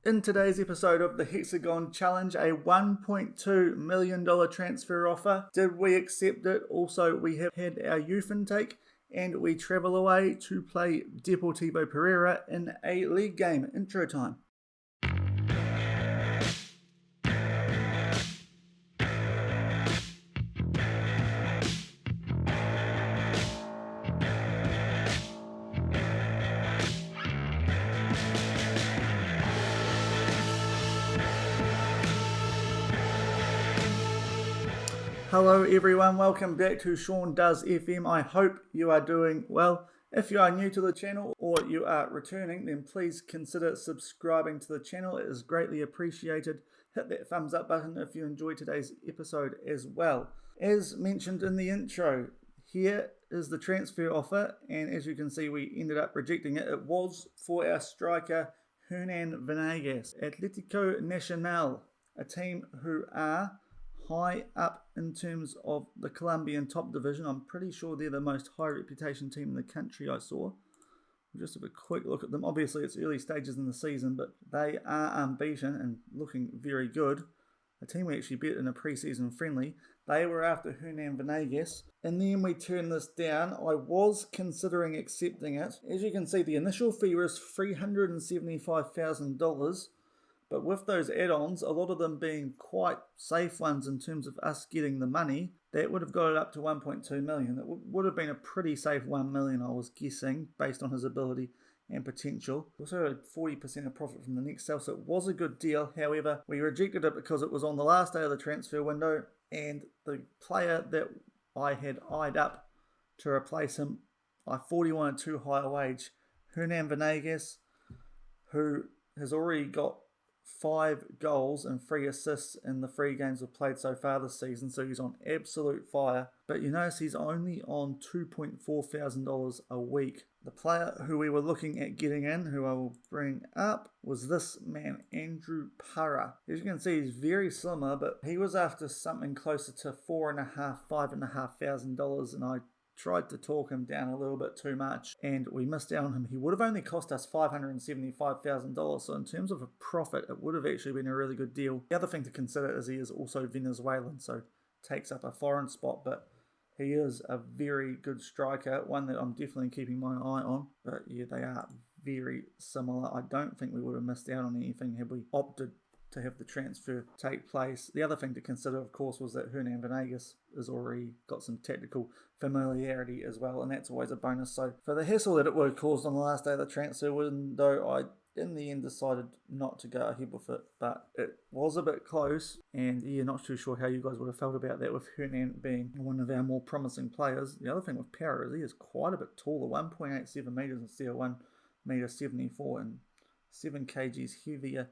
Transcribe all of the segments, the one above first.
In today's episode of the Hexagon Challenge, a $1.2 million transfer offer. Did we accept it? Also, we have had our youth intake and we travel away to play Deportivo Pereira in a league game. Intro time. Hello everyone, welcome back to Shaun Does FM. I hope you are doing well. If you are new to the channel or you are returning, then please consider subscribing to the channel. It is greatly appreciated. Hit that thumbs up button if you enjoyed today's episode as well. As mentioned in the intro, here is the transfer offer, and as you can see we ended up rejecting it. It was for our striker Ergene Velimese, Atlético Nacional, a team who are high up in terms of the Colombian top division. I'm pretty sure they're the most high reputation team in the country I saw. We'll just have a quick look at them. Obviously it's early stages in the season, but they are unbeaten and looking very good. A team we actually beat in a pre-season friendly. They were after Ergene Velimese, and then we turned this down. I was considering accepting it. As you can see, the initial fee was $375,000. But with those add-ons, a lot of them being quite safe ones in terms of us getting the money, that would have got it up to 1.2 million. It would have been a pretty safe 1 million, I was guessing, based on his ability and potential. Also had 40% of profit from the next sale, so it was a good deal. However, we rejected it because it was on the last day of the transfer window, and the player that I had eyed up to replace him, I thought he wanted too high a wage. Ergene Velimese, who has already got 5 goals and 3 assists in the 3 games we've played so far this season, so he's on absolute fire. But you notice he's only on $2,400 a week. The player who we were looking at getting in, who I will bring up, was this man, Andrew Parra. As you can see, he's very similar, but he was after something closer to $5,500 and I tried to talk him down a little bit too much, and we missed out on him. He would have only cost us $575,000, so in terms of a profit, it would have actually been a really good deal. The other thing to consider is he is also Venezuelan, so takes up a foreign spot, but he is a very good striker, one that I'm definitely keeping my eye on. But yeah, they are very similar. I don't think we would have missed out on anything had we opted to have the transfer take place. The other thing to consider, of course, was that Ergene Velimese has already got some tactical familiarity as well, and that's always a bonus. So for the hassle that it would have caused on the last day of the transfer window, I in the end decided not to go ahead with it, but it was a bit close, and yeah, not too sure how you guys would have felt about that with Ergene being one of our more promising players. The other thing with Parra is he is quite a bit taller, 1.87 metres instead of 1.74 and 7 kgs heavier.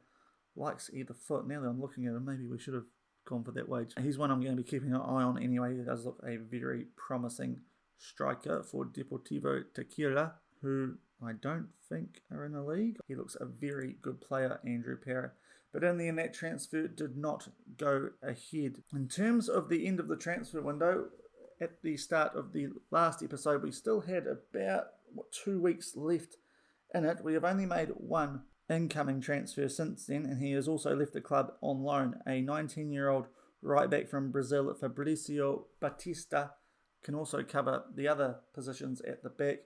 Likes either foot. Now that I'm looking at him, maybe we should have gone for that wage. He's one I'm going to be keeping an eye on anyway. He does look a very promising striker for Deportivo Pereira, who I don't think are in the league. He looks a very good player, Andrew Parra. But in the end, that transfer did not go ahead. In terms of the end of the transfer window, at the start of the last episode, we still had about 2 weeks left in it. We have only made one incoming transfer since then, and he has also left the club on loan. A 19-year-old right back from Brazil, Fabricio Batista, can also cover the other positions at the back.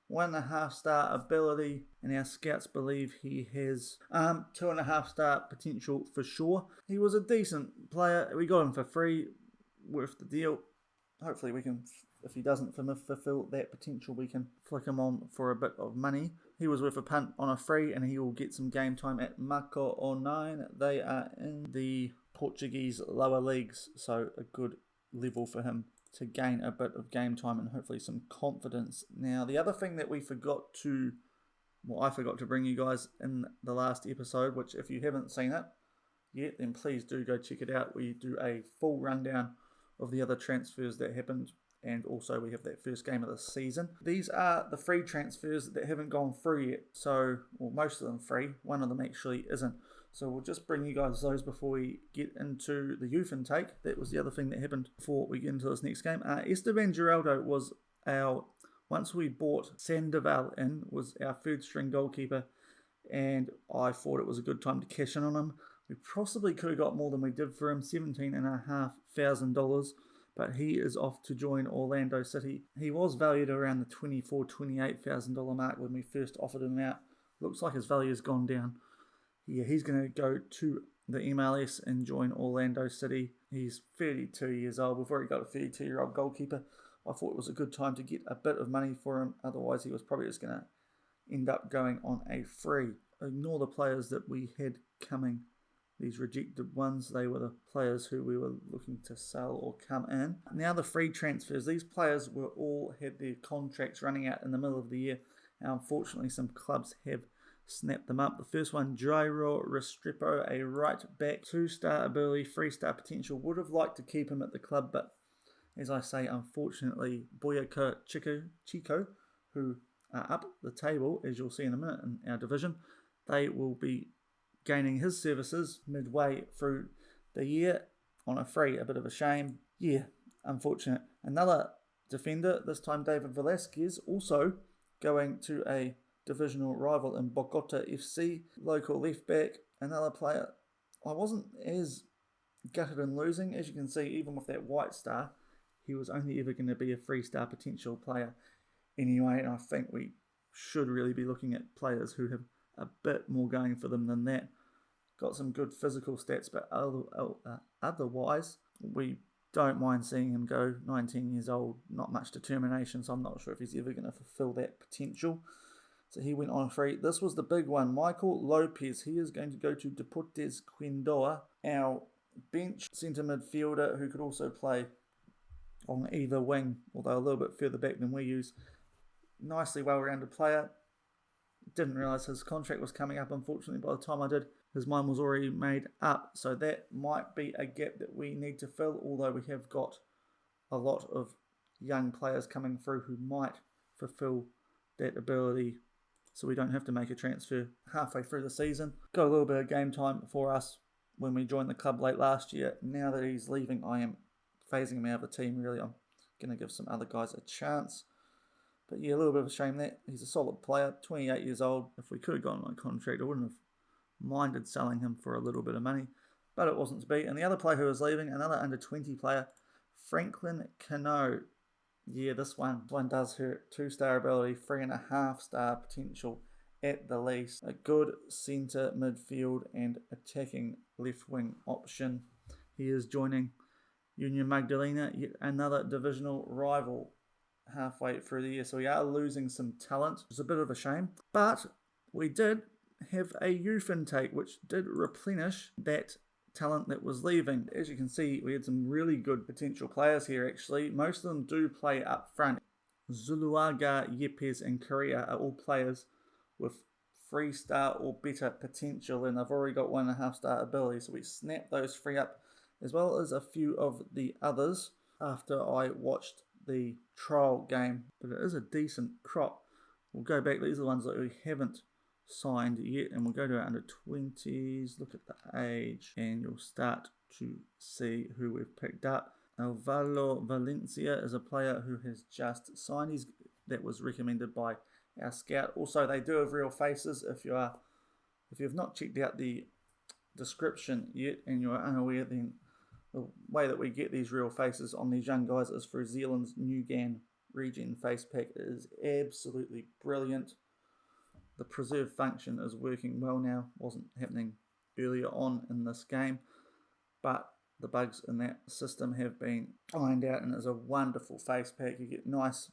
1.5-star ability, and our scouts believe he has 2.5-star potential for sure. He was a decent player. We got him for free, worth the deal. Hopefully we can, if he doesn't fulfill that potential, we can flick him on for a bit of money. He was worth a punt on a free, and he will get some game time at Marco 09. They are in the Portuguese lower leagues, so a good level for him to gain a bit of game time and hopefully some confidence. Now, the other thing that I forgot to bring you guys in the last episode, which if you haven't seen it yet, then please do go check it out. We do a full rundown of the other transfers that happened, and also we have that first game of the season. These are the free transfers that haven't gone through yet, so, well, most of them free, one of them actually isn't. So we'll just bring you guys those before we get into the youth intake. That was the other thing that happened before we get into this next game. Esteban Geraldo was once we bought Sandoval in, was our third string goalkeeper and I thought it was a good time to cash in on him. We possibly could have got more than we did for him, $17,500, but he is off to join Orlando City. He was valued around the $24,000, $28,000 mark when we first offered him out. Looks like his value has gone down. Yeah, he's going to go to the MLS and join Orlando City. He's 32 years old. We've already got a 32-year-old goalkeeper. I thought it was a good time to get a bit of money for him. Otherwise, he was probably just going to end up going on a free. Ignore the players that we had coming. These rejected ones, they were the players who we were looking to sell or come in. Now the free transfers. These players were all had their contracts running out in the middle of the year. And unfortunately, some clubs have snapped them up. The first one, Jairo Restrepo, a right back, 2-star ability, 3-star potential. Would have liked to keep him at the club, but as I say, unfortunately, Boyacá Chico, who are up the table, as you'll see in a minute in our division, they will be gaining his services midway through the year on a free. A bit of a shame. Yeah, unfortunate. Another defender, this time David Velasquez, also going to a divisional rival in Bogota FC, local left back, another player. I wasn't as gutted in losing. As you can see, even with that white star, he was only ever going to be a 3-star potential player anyway, and I think we should really be looking at players who have a bit more going for them than that. Got some good physical stats, but otherwise, we don't mind seeing him go. 19 years old, not much determination, so I'm not sure if he's ever going to fulfill that potential. So he went on free. This was the big one. Michael Lopez. He is going to go to Deportes Quindoa, our bench centre midfielder who could also play on either wing, although a little bit further back than we use. Nicely well-rounded player. Didn't realise his contract was coming up, unfortunately. By the time I did, his mind was already made up. So that might be a gap that we need to fill, although we have got a lot of young players coming through who might fulfill that ability, so we don't have to make a transfer halfway through the season. Got a little bit of game time for us when we joined the club late last year. Now that he's leaving, I am phasing him out of the team, really. I'm going to give some other guys a chance. But yeah, a little bit of a shame that he's a solid player, 28 years old. If we could have gotten on a contract, I wouldn't have minded selling him for a little bit of money, but it wasn't to be. And the other player who was leaving, another under-20 player, Franklin Cano. Yeah, this one does hurt. 2-star ability, 3.5-star potential at the least. A good centre midfield and attacking left wing option. He is joining Union Magdalena, yet another divisional rival halfway through the year. So we are losing some talent. It's a bit of a shame, but we did have a youth intake which did replenish that talent that was leaving. As you can see, we had some really good potential players here actually. Most of them do play up front. Zuluaga, Yepes and Korea are all players with 3-star or better potential, and they've already got 1.5-star ability, so we snapped those 3 up, as well as a few of the others after I watched the trial game. But it is a decent crop. We'll go back. These are the ones that we haven't signed yet, and we'll go to our under 20s, look at the age, and you'll start to see who we've picked up. Alvaro Valencia is a player who has just signed. That was recommended by our scout. Also, they do have real faces. If you've not checked out the description yet and you're unaware, then the way that we get these real faces on these young guys is through Zealand's Nugan Regen face pack. It is absolutely brilliant. The preserve function is working well now. Wasn't happening earlier on in this game, but the bugs in that system have been ironed out, and it's a wonderful face pack. You get nice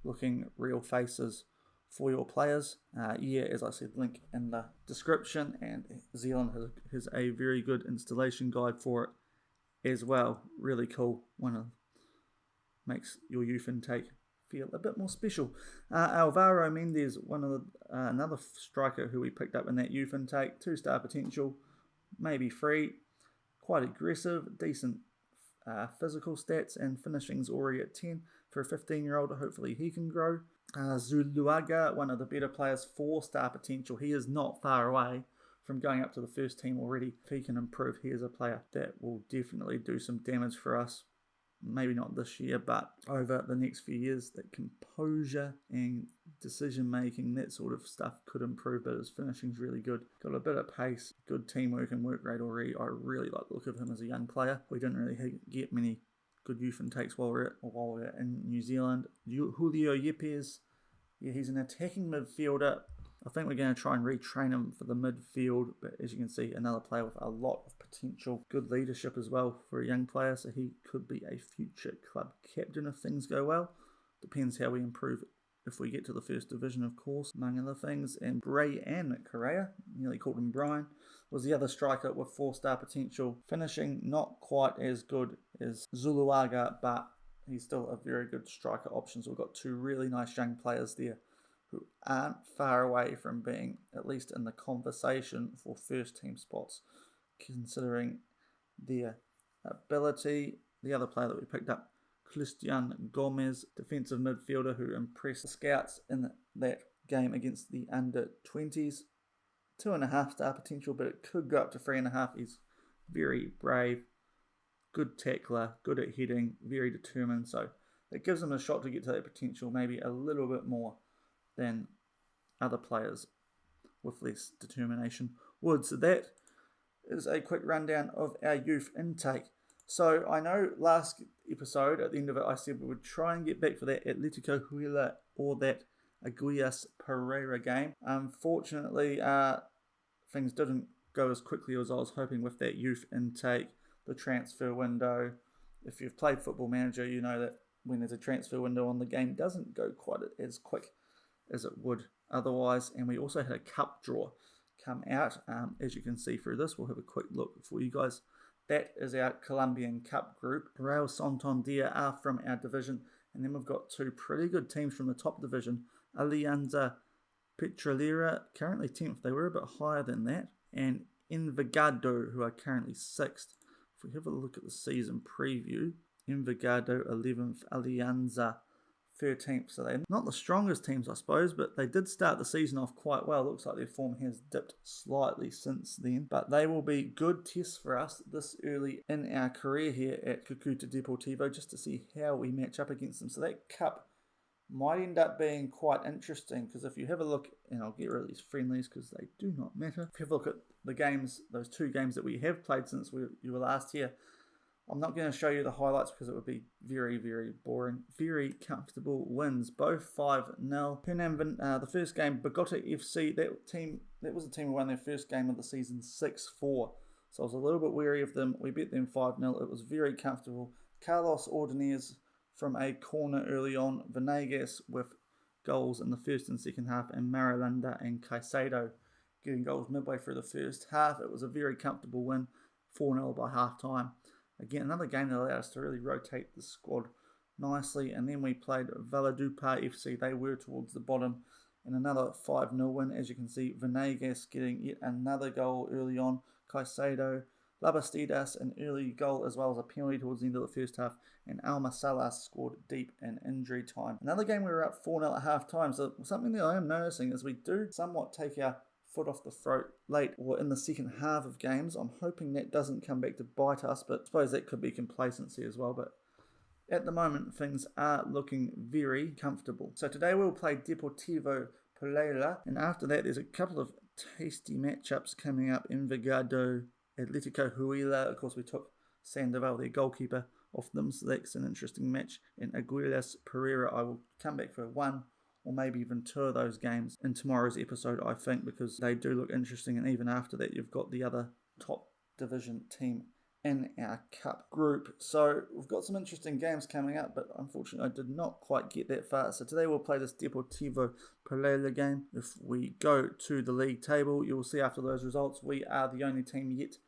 looking real faces for your players. As I said, link in the description, and Zealand has a very good installation guide for it as well. Really cool. Makes your youth intake feel a bit more special. Alvaro Mendes, another striker who we picked up in that youth intake, 2-star potential, maybe free, quite aggressive, decent physical stats, and finishing's already at 10 for a 15-year-old. Hopefully he can grow. Zuluaga, one of the better players, 4-star potential. He is not far away from going up to the first team already. If he can improve, he is a player that will definitely do some damage for us. maybe not this year, but over the next few years, that composure and decision making, that sort of stuff could improve, but his finishing's really good. Got a bit of pace, good teamwork and work rate already. I really like the look of him as a young player. We didn't really get many good youth intakes while we're in New Zealand. Julio Yepes, yeah, he's an attacking midfielder. I think we're going to try and retrain him for the midfield, but as you can see, another player with a lot of potential. Good leadership as well for a young player, so he could be a future club captain if things go well. Depends how we improve if we get to the first division, of course, among other things. And Brian Correa, nearly called him Brian, was the other striker with 4-star potential. Finishing not quite as good as Zuluaga, but he's still a very good striker option. So we've got two really nice young players there who aren't far away from being at least in the conversation for first team spots, considering their ability. The other player that we picked up, Christian Gomez, defensive midfielder who impressed the scouts in that game against the under-20s. 2.5-star potential, but it could go up to 3.5. He's very brave, good tackler, good at heading, very determined, so it gives him a shot to get to that potential, maybe a little bit more than other players with less determination would. So that is a quick rundown of our youth intake. So I know last episode, at the end of it, I said we would try and get back for that Atletico Huila or that Aguilas Pereira game. Unfortunately, things didn't go as quickly as I was hoping with that youth intake, the transfer window. If you've played Football Manager, you know that when there's a transfer window on, the game doesn't go quite as quick as it would otherwise. And we also had a cup draw come out. As you can see through this, we'll have a quick look for you guys. That is our Colombian Cup group. Real Santander are from our division, and then we've got two pretty good teams from the top division. Alianza Petrolera, currently 10th. They were a bit higher than that. And Envigado, who are currently 6th. If we have a look at the season preview, Envigado 11th, Alianza 13th. So they're not the strongest teams, I suppose, but they did start the season off quite well. Looks like their form has dipped slightly since then, but they will be good tests for us this early in our career here at Cucuta Deportivo, just to see how we match up against them. So that cup might end up being quite interesting, because if you have a look, and I'll get rid of these friendlies because they do not matter. If you have a look at the games, those two games that we have played since you were last here, I'm not going to show you the highlights because it would be very, very boring. Very comfortable wins, both 5-0. The first game, Bogota FC, that was a team who won their first game of the season 6-4. So I was a little bit wary of them. We beat them 5-0. It was very comfortable. Carlos Ordonez from a corner early on. Venegas with goals in the first and second half, and Marulanda and Caicedo getting goals midway through the first half. It was a very comfortable win, 4-0 by half time. Again, another game that allowed us to really rotate the squad nicely. And then we played Valledupar FC. They were towards the bottom. And another 5-0 win. As you can see, Venegas getting yet another goal early on. Caicedo, Labastidas, an early goal as well as a penalty towards the end of the first half. And Alma Salas scored deep in injury time. Another game we were up 4-0 at half time. So something that I am noticing is we do somewhat take our foot off the throat late or in the second half of games. I'm hoping that doesn't come back to bite us, but I suppose that could be complacency as well. But at the moment, things are looking very comfortable. So today we'll play Deportivo Pereira, and after that there's a couple of tasty matchups coming up. Envigado, Atletico Huila. Of course, we took Sandoval, their goalkeeper, off them, so that's an interesting match. And Aguilas Pereira, I will come back for one or maybe even two of those games in tomorrow's episode, I think, because they do look interesting. And even after that, you've got the other top division team in our cup group. So we've got some interesting games coming up, but unfortunately I did not quite get that far. So today we'll play this Deportivo Pereira game. If we go to the league table, you will see after those results, we are the only team yet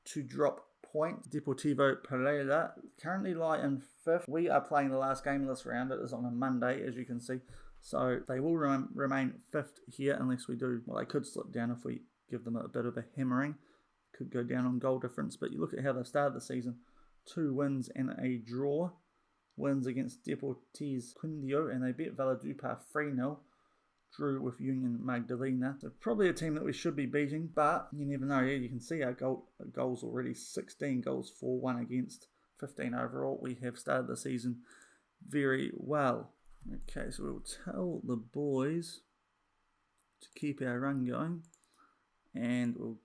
to drop points. Deportivo Pereira currently lie in 5th. We are playing the last game of this round. It is on a Monday, as you can see. So they will remain 5th here unless we do, well, they could slip down if we give them a bit of a hammering. Could go down on goal difference. But you look at how they started the season. 2 wins and a draw. Wins against Deportes Quindio, and they beat Valledupar 3-0. Drew with Union Magdalena. So probably a team that we should be beating, but you never know. Yeah, you can see our goals already. 16 goals for, 1 against. 15 overall. We have started the season very well. Okay, so we'll tell the boys to keep our run going, and we'll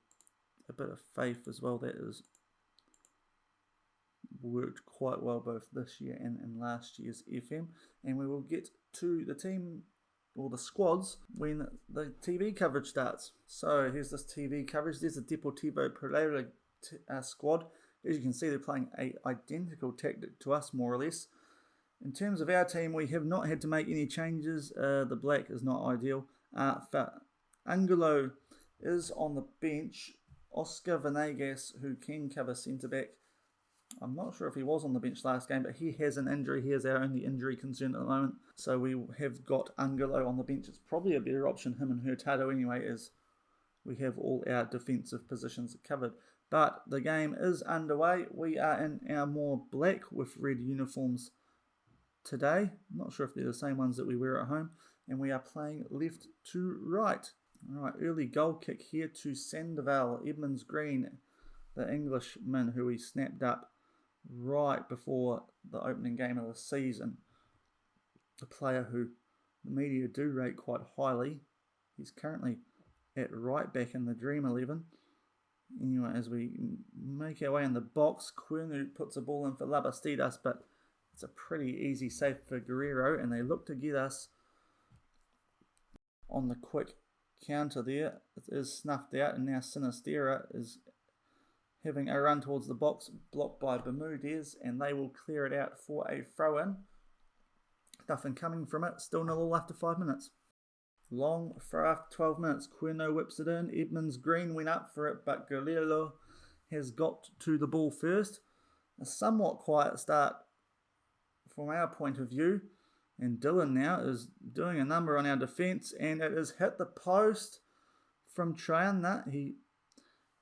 a bit of faith as well. That has worked quite well both this year and in last year's FM, and we will get to the team or the squads when the TV coverage starts. So here's this TV coverage. There's the Deportivo Pereira squad. As you can see, they're playing a identical tactic to us, more or less. In terms of our team, we have not had to make any changes. The black is not ideal. Angelo is on the bench. Oscar Venegas, who can cover centre-back. I'm not sure if he was on the bench last game, but he has an injury. He is our only injury concern at the moment. So we have got Angelo on the bench. It's probably a better option, him and Hurtado anyway, as we have all our defensive positions covered. But the game is underway. We are in our more black with red uniforms today. I'm not sure if they're the same ones that we wear at home. And we are playing left to right. Alright, early goal kick here to Sandoval. Edmonds Green, the Englishman who we snapped up right before the opening game of the season. A player who the media do rate quite highly. He's currently at right back in the Dream 11. Anyway, as we make our way in the box, Quernu puts a ball in for Labastidas, but it's a pretty easy save for Guerrero, and they look to get us on the quick counter there. It is snuffed out, and now Sinistera is having a run towards the box, blocked by Bermudez, and they will clear it out for a throw-in. Nothing coming from it, still 0-0 after 5 minutes. Long throw after 12 minutes, Querno whips it in, Edmonds Green went up for it, but Guerrero has got to the ball first. A somewhat quiet start from our point of view, and Dylan now is doing a number on our defence, and it has hit the post from Triana. He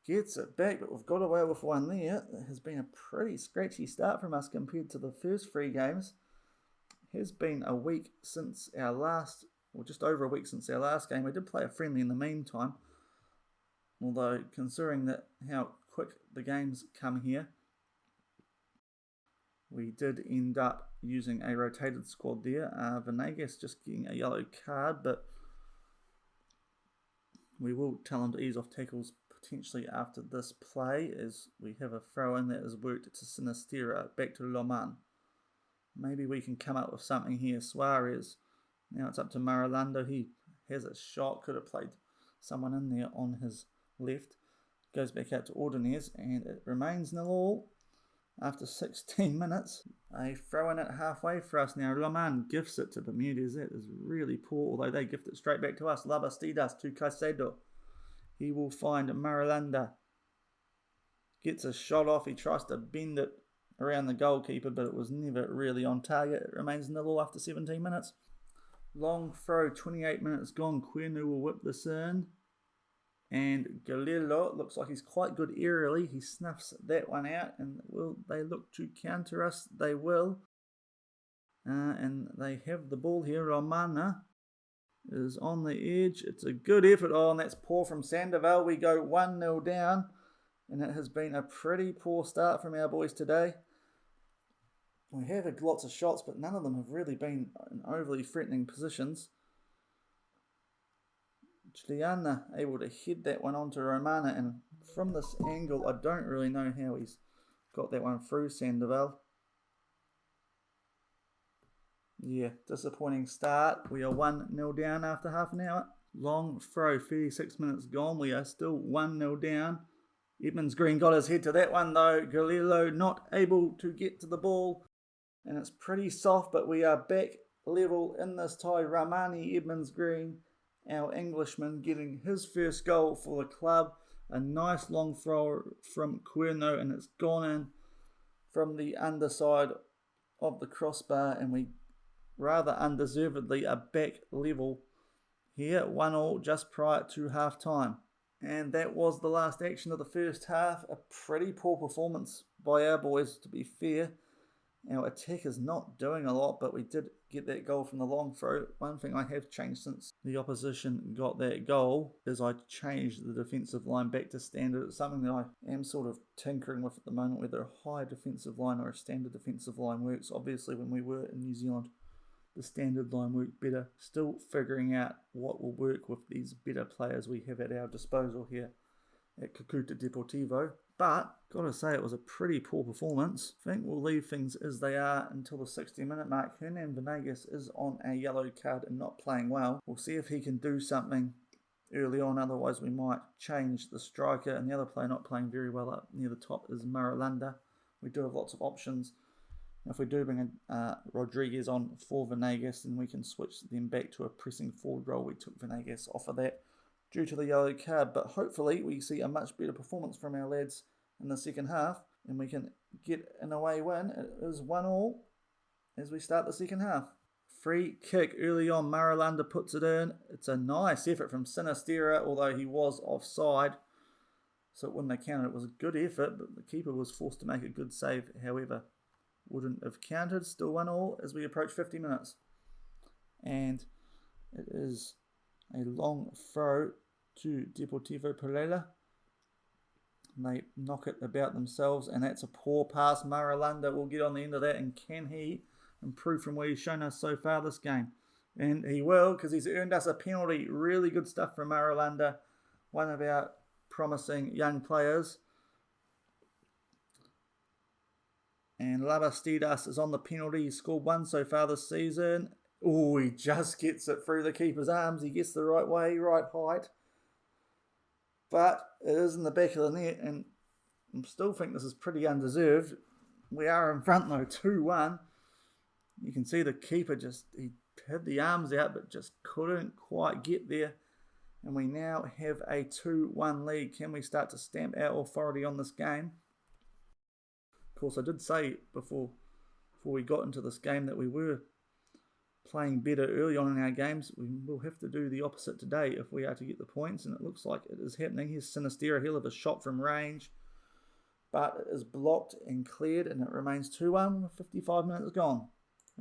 gets it back, but we've got away with one there. It has been a pretty scratchy start from us compared to the first 3 games. It has been a week since our last, or just over a week since our last game. We did play a friendly in the meantime, although considering that how quick the games come here, we did end up using a rotated squad there. Venegas just getting a yellow card, but we will tell him to ease off tackles potentially after this play, as we have a throw in that has worked to Sinistera, back to Loman. Maybe we can come up with something here. Suarez, now it's up to Maralando. He has a shot, could have played someone in there on his left. Goes back out to Ordonez, and it remains 0-0 after 16 minutes. A throw in at halfway for us now. Loman gifts it to Bermudez. That is really poor, although they gift it straight back to us. Labastidas to Caicedo. He will find Maralanda. Gets a shot off. He tries to bend it around the goalkeeper, but it was never really on target. It remains 0-0 after 17 minutes. Long throw, 28 minutes gone. Quernu will whip this in. And Galileo looks like he's quite good aerially. He snuffs that one out, and will they look to counter us? They will. And they have the ball here. Romana is on the edge. It's a good effort. Oh, and that's poor from Sandoval. We go 1-0 down, and it has been a pretty poor start from our boys today. We have had lots of shots, but none of them have really been in overly threatening positions. Juliana able to head that one onto Romana, and from this angle I don't really know how he's got that one through Sandoval. Yeah, disappointing start. We are 1-0 down after half an hour. Long throw, 36 minutes gone. We are still 1-0 down. Edmonds Green got his head to that one though. Galileo not able to get to the ball, and it's pretty soft, but we are back level in this tie. Ramani Edmonds Green, our Englishman, getting his first goal for the club. A nice long throw from Querno, and it's gone in from the underside of the crossbar, and we rather undeservedly are back level here, 1-1 just prior to half time. And that was the last action of the first half. A pretty poor performance by our boys, to be fair. Our attack is not doing a lot, but we did get that goal from the long throw. One thing I have changed since the opposition got that goal is I changed the defensive line back to standard. It's something that I am sort of tinkering with at the moment, whether a high defensive line or a standard defensive line works. Obviously, when we were in New Zealand, the standard line worked better. Still figuring out what will work with these better players we have at our disposal here at Cucuta Deportivo. But, gotta say, it was a pretty poor performance. I think we'll leave things as they are until the 60-minute mark. Ergene Velimese is on a yellow card and not playing well. We'll see if he can do something early on, otherwise we might change the striker. And the other player not playing very well up near the top is Marulanda. We do have lots of options. If we do bring Rodriguez on for Velimese, then we can switch them back to a pressing forward role. We took Velimese off of that due to the yellow card, but hopefully we see a much better performance from our lads in the second half and we can get an away win. It is 1-1 as we start the second half. Free kick early on, Marulanda puts it in. It's a nice effort from Sinistera, although he was offside, so it wouldn't have counted. It was a good effort, but the keeper was forced to make a good save, however, wouldn't have counted. Still 1-1 as we approach 50 minutes. And it is a long throw to Deportivo Pereira. They knock it about themselves, and that's a poor pass. Marulanda will get on the end of that, and can he improve from where he's shown us so far this game? And he will, because he's earned us a penalty. Really good stuff from Marulanda, one of our promising young players. And Labastidas is on the penalty. He's scored one so far this season. Oh, he just gets it through the keeper's arms. He gets the right way, right height. But it is in the back of the net, and I still think this is pretty undeserved. We are in front though, 2-1. You can see the keeper he had the arms out, but just couldn't quite get there. And we now have a 2-1 lead. Can we start to stamp our authority on this game? Of course, I did say before we got into this game that we were playing better early on in our games. We will have to do the opposite today if we are to get the points, and it looks like it is happening. Here's Sinistera. He'll have a shot from range, but it is blocked and cleared, and it remains 2-1 with 55 minutes gone.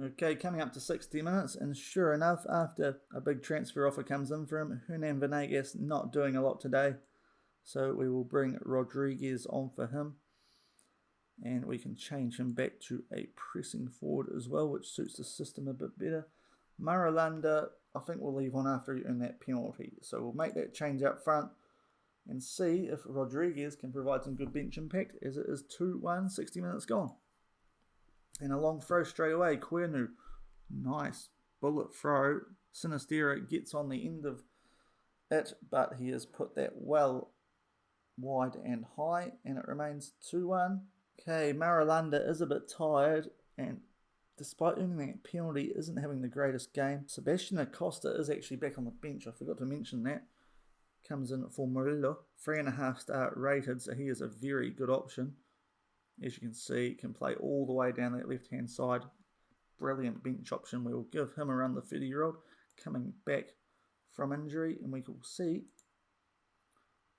Okay, coming up to 60 minutes, and sure enough, after a big transfer offer comes in for him, Ergene Velimese not doing a lot today, so we will bring Rodriguez on for him. And we can change him back to a pressing forward as well, which suits the system a bit better. Marulanda, I think we'll leave on after he earned that penalty. So we'll make that change up front and see if Rodriguez can provide some good bench impact, as it is 2-1, 60 minutes gone. And a long throw straight away. Quernu, nice bullet throw. Sinistera gets on the end of it, but he has put that well wide and high, and it remains 2-1. Okay, Marulanda is a bit tired, and despite earning that penalty, isn't having the greatest game. Sebastian Acosta is actually back on the bench. I forgot to mention that. Comes in for Murillo. 3.5 star rated, so he is a very good option. As you can see, can play all the way down that left-hand side. Brilliant bench option. We will give him a run, the 30-year-old, coming back from injury, and we will see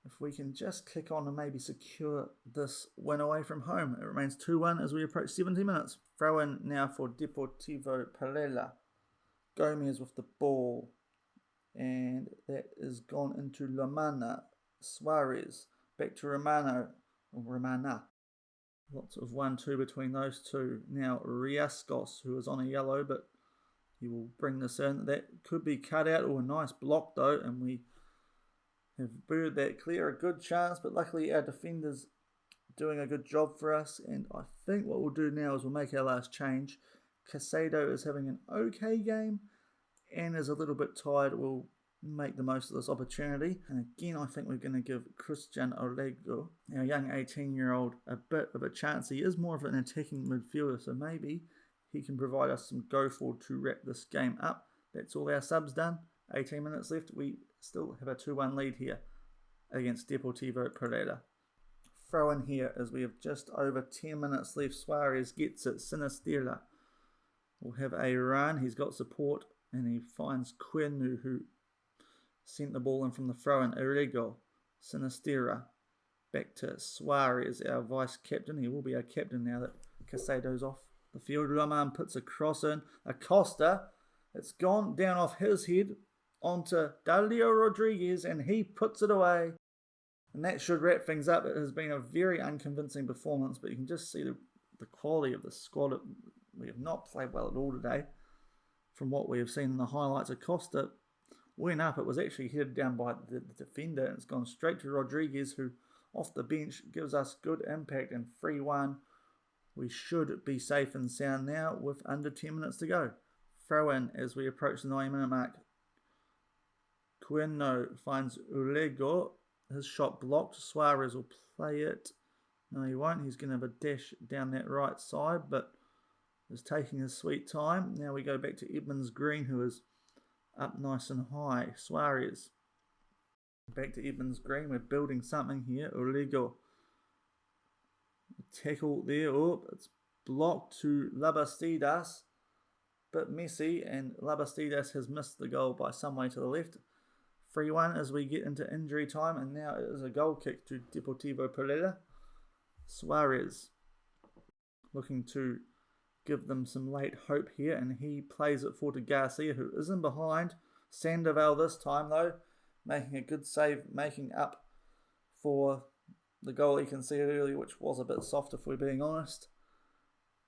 if we can just kick on and maybe secure this win away from home. It remains 2-1 as we approach 70 minutes. Throw in now for Deportivo Pereira. Gomez with the ball. And that is gone into Lamana. Suarez. Back to Romana. Lots of 1-2 between those two. Now Riascos, who is on a yellow, but he will bring this in. That could be cut out. Oh, a nice block though, and we have booed that clear. A good chance, but luckily our defenders doing a good job for us. And I think what we'll do now is we'll make our last change. Casado is having an okay game and is a little bit tired. We'll make the most of this opportunity. And again, I think we're going to give Christian Orlego, our young 18-year-old, a bit of a chance. He is more of an attacking midfielder, so maybe he can provide us some go forward to wrap this game up. That's all our subs done. 18 minutes left. We still have a 2-1 lead here against Deportivo Pereira. Throw in here as we have just over 10 minutes left. Suarez gets it. Sinistera will have a run. He's got support, and he finds Quernu, who sent the ball in from the throw-in. Orlego, Sinistera, back to Suarez, our vice-captain. He will be our captain now that Casado's off. The field man puts a cross in. Acosta, it's gone down off his head onto Dalio Rodriguez, and he puts it away. And that should wrap things up. It has been a very unconvincing performance, but you can just see the quality of the squad. We have not played well at all today. From what we have seen in the highlights, Acosta went up. It was actually headed down by the defender, and it's gone straight to Rodriguez, who off the bench gives us good impact, and 3-1. We should be safe and sound now with under 10 minutes to go. Throw in as we approach the 90-minute mark. Quino finds Ulego. His shot blocked. Suarez will play it. No, he won't. He's going to have a dash down that right side, but is taking his sweet time. Now we go back to Edmonds Green, who is up nice and high. Suarez. Back to Edmonds Green. We're building something here. Ulego. Tackle there. Oh, it's blocked to Labastidas. Bit messy, and Labastidas has missed the goal by some way to the left. 3-1 as we get into injury time, and now it is a goal kick to Deportivo Pereira. Suarez looking to give them some late hope here, and he plays it forward to Garcia, who isn't behind. Sandoval this time though, making a good save, making up for the goal he conceded earlier, which was a bit soft if we're being honest.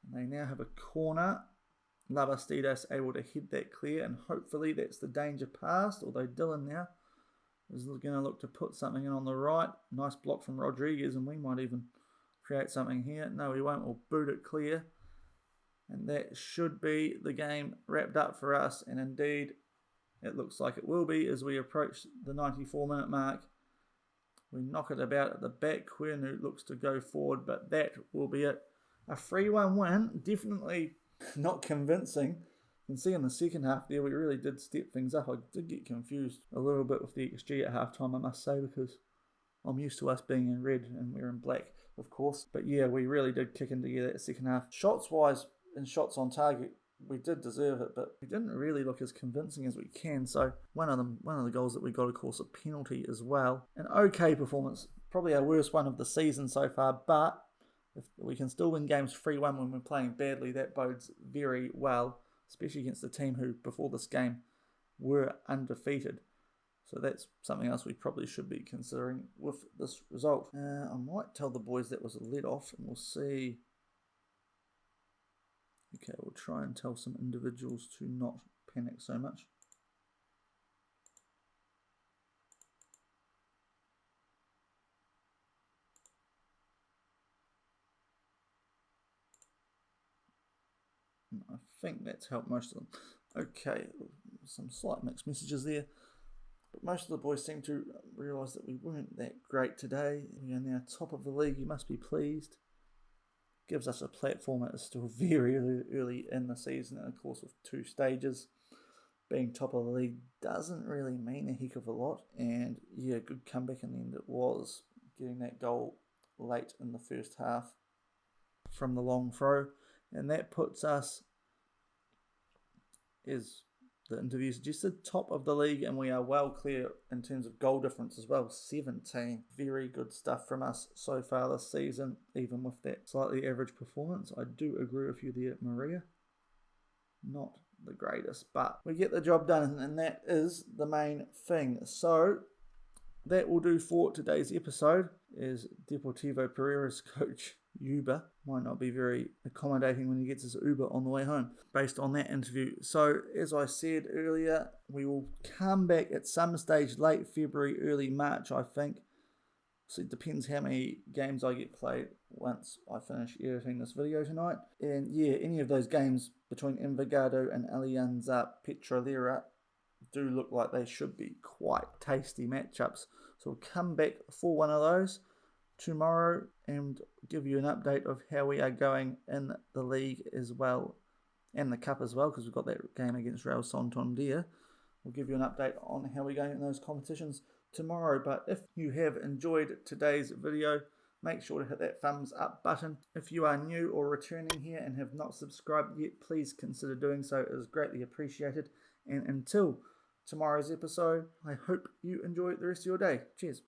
And they now have a corner. Labastidas able to hit that clear, and hopefully that's the danger past, although Dylan now is going to look to put something in on the right. Nice block from Rodriguez, and we might even create something here. No, we won't. We'll boot it clear. And that should be the game wrapped up for us, and indeed it looks like it will be as we approach the 94-minute mark. We knock it about at the back. Quinu looks to go forward, but that will be it. A 3-1 win, definitely not convincing. You can see in the second half there we really did step things up. I did get confused a little bit with the XG at halftime, I must say, because I'm used to us being in red and we're in black, of course. But yeah, we really did kick into gear that second half. Shots-wise and shots on target, we did deserve it, but we didn't really look as convincing as we can. So one of the goals that we got, of course, a penalty as well. An okay performance, probably our worst one of the season so far, but if we can still win games 3-1 when we're playing badly, that bodes very well, especially against a team who, before this game, were undefeated. So that's something else we probably should be considering with this result. I might tell the boys that was a let-off, and we'll see. Okay, we'll try and tell some individuals to not panic so much. I think that's helped most of them. Okay, some slight mixed messages there. But most of the boys seem to realise that we weren't that great today. We are now top of the league. You must be pleased. Gives us a platform. It is still very early in the season, and of course with 2 stages. Being top of the league doesn't really mean a heck of a lot. And yeah, good comeback in the end it was. Getting that goal late in the first half from the long throw. And that puts us, as the interview suggested, top of the league, and we are well clear in terms of goal difference as well. 17. Very good stuff from us so far this season, even with that slightly average performance. I do agree with you there, Maria. Not the greatest, but we get the job done, and that is the main thing. So that will do for today's episode, as Deportivo Pereira's coach Uber might not be very accommodating when he gets his Uber on the way home based on that interview. So as I said earlier, we will come back at some stage late February, early March, I think. So it depends how many games I get played once I finish editing this video tonight. And yeah, any of those games between Envigado and Alianza Petrolera do look like they should be quite tasty matchups. So we'll come back for one of those tomorrow and give you an update of how we are going in the league as well, and the cup as well, because we've got that game against Real Santander. We'll give you an update on how we're going in those competitions tomorrow. But if you have enjoyed today's video, make sure to hit that thumbs up button. If you are new or returning here and have not subscribed yet, please consider doing so. It is greatly appreciated. And until tomorrow's episode, I hope you enjoy the rest of your day. Cheers.